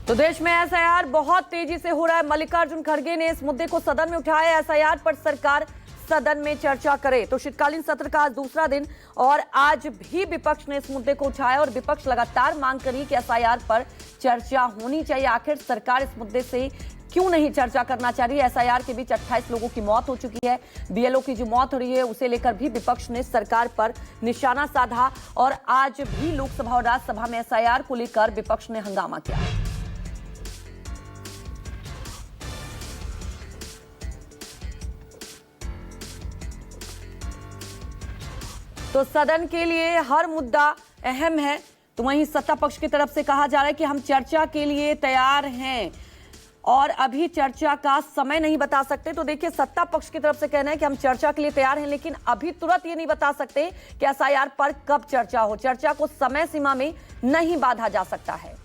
तो देश में एसआईआर बहुत तेजी से हो रहा है। मल्लिकार्जुन खड़गे ने इस मुद्दे को सदन में उठाया। एसआईआर पर सरकार सदन में चर्चा करे। तो शीतकालीन सत्र का आज दूसरा दिन और आज भी विपक्ष ने इस मुद्दे को उठाया और विपक्ष लगातार मांग करी कि एसआईआर पर चर्चा होनी चाहिए। आखिर सरकार इस मुद्दे से क्यों नहीं चर्चा करना चाह रही है? एसआईआर के बीच 28 लोगों की मौत हो चुकी है। बीएलओ की जो मौत हो रही है उसे लेकर भी विपक्ष ने सरकार पर निशाना साधा और आज भी लोकसभा और राज्यसभा में एसआईआर को लेकर विपक्ष ने हंगामा किया। तो सदन के लिए हर मुद्दा अहम है। तो वहीं सत्ता पक्ष की तरफ से कहा जा रहा है कि हम चर्चा के लिए तैयार हैं और अभी चर्चा का समय नहीं बता सकते। तो देखिए, सत्ता पक्ष की तरफ से कहना है कि हम चर्चा के लिए तैयार हैं, लेकिन अभी तुरंत ये नहीं बता सकते कि एसआईआर पर कब चर्चा हो। चर्चा को समय सीमा में नहीं बांधा जा सकता है।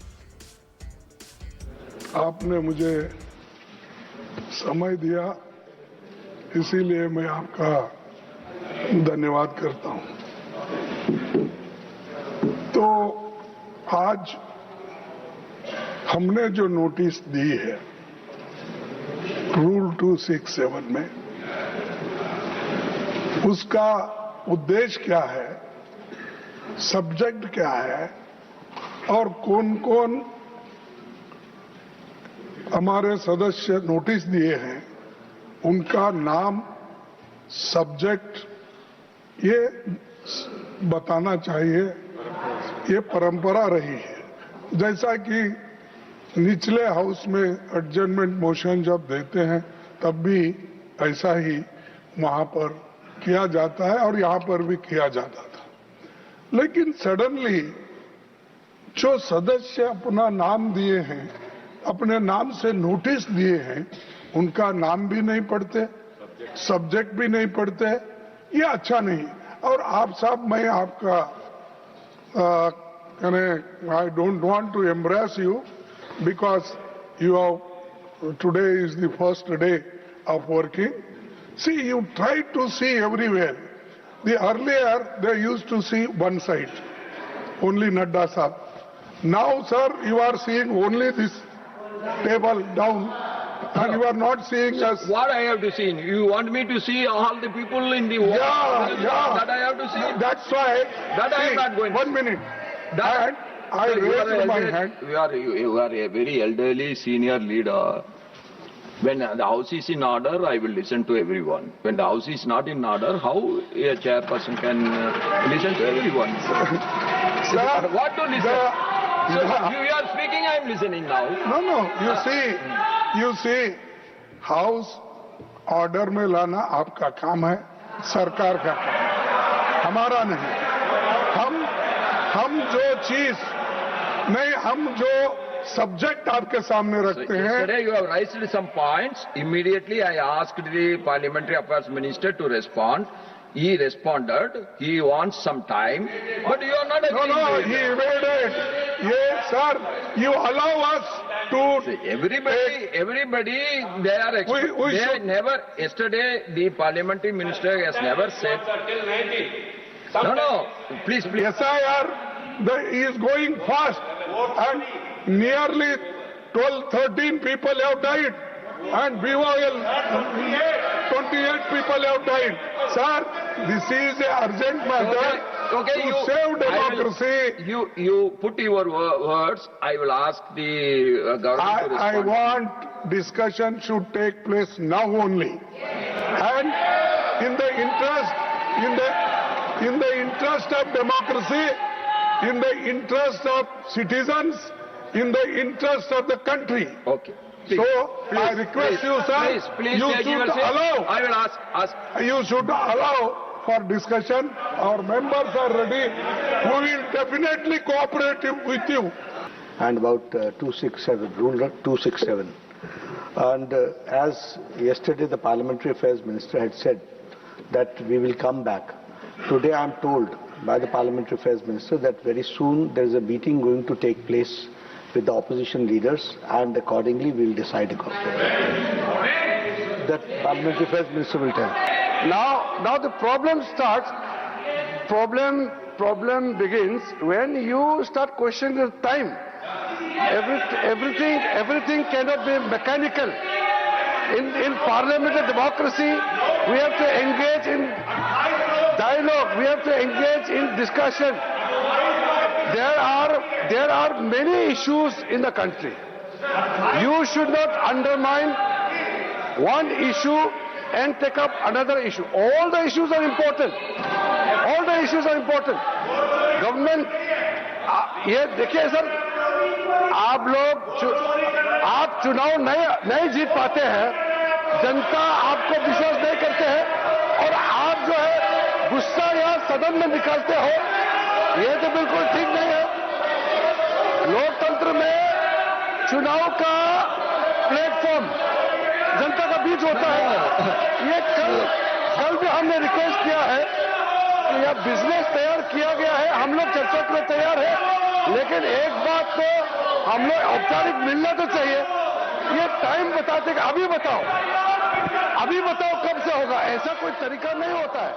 आपने मुझे समय दिया, इसीलिए मैं आपका धन्यवाद करता हूं। तो आज हमने जो नोटिस दी है रूल 267 में, उसका उद्देश्य क्या है, सब्जेक्ट क्या है और कौन कौन हमारे सदस्य नोटिस दिए हैं, उनका नाम, सब्जेक्ट ये बताना चाहिए। ये परंपरा रही है। जैसा कि निचले हाउस में एडजर्नमेंट मोशन जब देते हैं तब भी ऐसा ही वहां पर किया जाता है और यहां पर भी किया जाता था। लेकिन सडनली जो सदस्य अपना नाम दिए हैं, अपने नाम से नोटिस दिए हैं, उनका नाम भी नहीं पढ़ते, सब्जेक्ट भी नहीं पढ़ते, ये अच्छा नहीं। और आप साहब, मैं आपका I don't want to embarrass you because you have, today is the first day of working. See, you try to see everywhere. The earlier they used to see one side, only Nadda sahab. Now, sir, you are seeing only this table down, and you are not seeing us. What I have to see? You want me to see all the people in the world? Yeah. That I have to see? That's why. That I am not going to. 1 minute. That, I raised my hand. You are a very elderly senior leader. When the house is in order, I will listen to everyone. When the house is not in order, how a chairperson can listen to everyone? Sir, what to listen? You are speaking, I am listening now. No. You see, house order में लाना आपका काम है, सरकार का काम, हमारा नहीं। हम जो चीज नहीं, हम जो सब्जेक्ट आपके सामने रखते हैं। Yesterday you have raised some points. Immediately I asked the Parliamentary Affairs Minister to respond. He responded. He wants some time, but you are not agreeing. No, he evaded. Yes, sir. You allow us to. See, everybody, they are. We they should never. Yesterday, the Parliamentary Minister has never said. No. Please. SIR he is going fast, and nearly 12-13 people have died, and BYL 28 people have died. Sir, this is an urgent matter to save democracy. You put your words. I will ask the government to respond. I want discussion should take place now only, and in the interest of democracy, in the interest of citizens, in the interest of the country. Okay. Please, I request you, sir, please, you should allow. I will ask. You should allow for discussion. Our members are ready. We will definitely cooperate with you. And about 267, Rule 267. And as yesterday the Parliamentary Affairs Minister had said that we will come back. Today I am told by the Parliamentary Affairs Minister that very soon there is a meeting going to take place with the opposition leaders, and accordingly we will decide accordingly. That Parliamentary Affairs Minister will tell. Now the problem starts. Problem begins when you start questioning the time. everything cannot be mechanical. In parliamentary democracy, we have to engage in dialogue. We have to engage in discussion. There are many issues in the country. You should not undermine one issue and take up another issue. All the issues are important. All the issues are important. Government, ये देखिए sir, आप चुनाव नहीं जीत पाते हैं, जनता आपको विश्वास नहीं करते हैं, और आप जो है गुस्सा या सदन में निकालते हो, ये तो बिल्कुल ठीक नहीं है। लोकतंत्र में चुनाव का प्लेटफॉर्म जनता का बीच होता है। ये कल भी हमने रिक्वेस्ट किया है कि यह बिजनेस तैयार किया गया है, हम लोग चर्चा के लिए तैयार है, लेकिन एक बात तो हम लोग औपचारिक मिलना तो चाहिए। ये टाइम बताते कि अभी बताओ कब से होगा, ऐसा कोई तरीका नहीं होता है।